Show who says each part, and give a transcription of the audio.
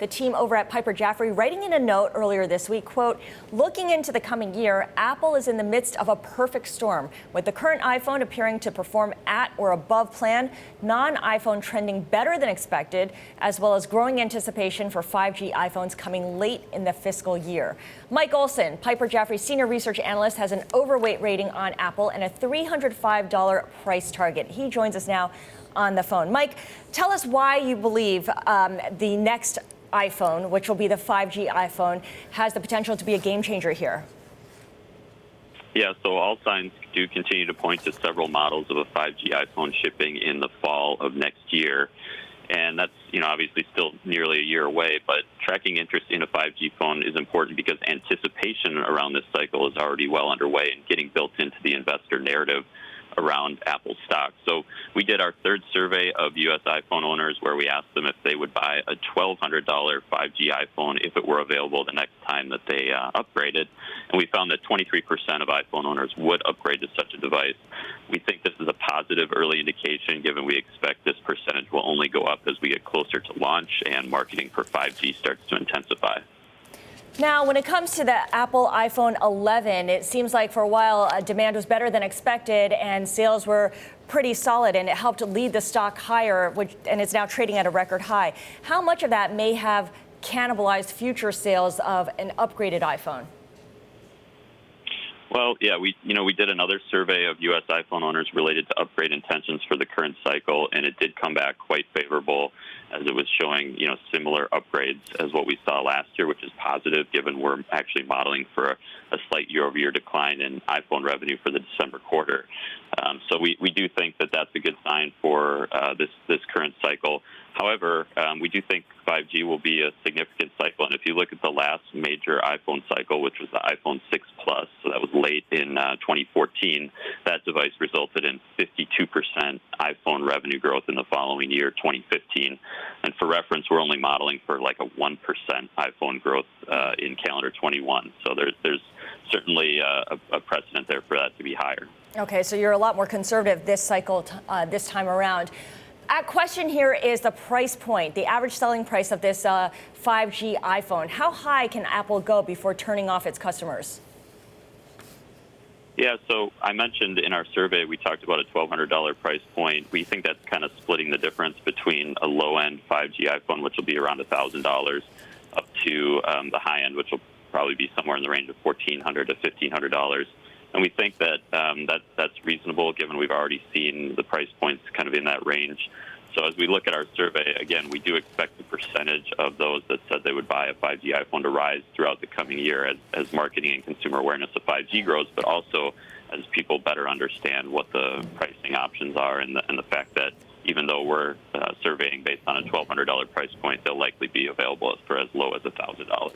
Speaker 1: The team over at Piper Jaffray writing in a note earlier this week, quote, looking into the coming year, Apple is in the midst of a perfect storm, with the current iPhone appearing to perform at or above plan, non-iPhone trending better than expected, as well as growing anticipation for 5G iPhones coming late in the fiscal year. Mike Olson, Piper Jaffray's senior research analyst, has an overweight rating on Apple and a $305 price target. He joins us now on the phone. Mike, tell us why you believe the next iPhone, which will be the 5G iPhone, has the potential to be a game changer here.
Speaker 2: Yeah, so all signs do continue to point to several models of a 5G iPhone shipping in the fall of next year. And that's, obviously still nearly a year away, but tracking interest in a 5G phone is important because anticipation around this cycle is already well underway and getting built into the investor narrative around Apple stock. So we did our third survey of U.S. iPhone owners where we asked them if they would buy a $1,200 5G iPhone if it were available the next time that they upgraded. And we found that 23% of iPhone owners would upgrade to such a device. We think this is a positive early indication, given we expect this percentage will only go up as we get closer to launch and marketing for 5G starts to intensify.
Speaker 1: Now, when it comes to the Apple iPhone 11, it seems like for a while demand was better than expected and sales were pretty solid, and it helped lead the stock higher, and it's now trading at a record high. How much of that may have cannibalized future sales of an upgraded iPhone?
Speaker 2: Well, yeah, we did another survey of U.S. iPhone owners related to upgrade intentions for the current cycle, and it did come back quite favorable, as it was showing, similar upgrades as what we saw last year, which is positive, given we're actually modeling for a slight year-over-year decline in iPhone revenue for the December quarter. So we do think that that's a good sign for this current cycle. However, we do think 5G will be a significant cycle. And if you look at the last major iPhone cycle, which was the iPhone 6 Plus, so that was late in 2014, that device resulted in 52% iPhone revenue growth in the following year, 2015. And for reference, we're only modeling for like a 1% iPhone growth in calendar 21. So there's certainly a precedent there for that to be higher.
Speaker 1: Okay, so you're a lot more conservative this cycle, this time around. Our question here is the price point, the average selling price of this 5G iPhone. How high can Apple go before turning off its customers?
Speaker 2: Yeah, so I mentioned in our survey, we talked about a $1,200 price point. We think that's kind of splitting the difference between a low-end 5G iPhone, which will be around $1,000, up to the high-end, which will probably be somewhere in the range of $1,400 to $1,500. And we think that that's reasonable, given we've already seen the price points kind of in that range. So as we look at our survey, again, we do expect the percentage of those that said they would buy a 5G iPhone to rise throughout the coming year as marketing and consumer awareness of 5G grows, but also as people better understand what the pricing options are and the fact that even though we're surveying based on a $1,200 price point, they'll likely be available for as low as $1,000.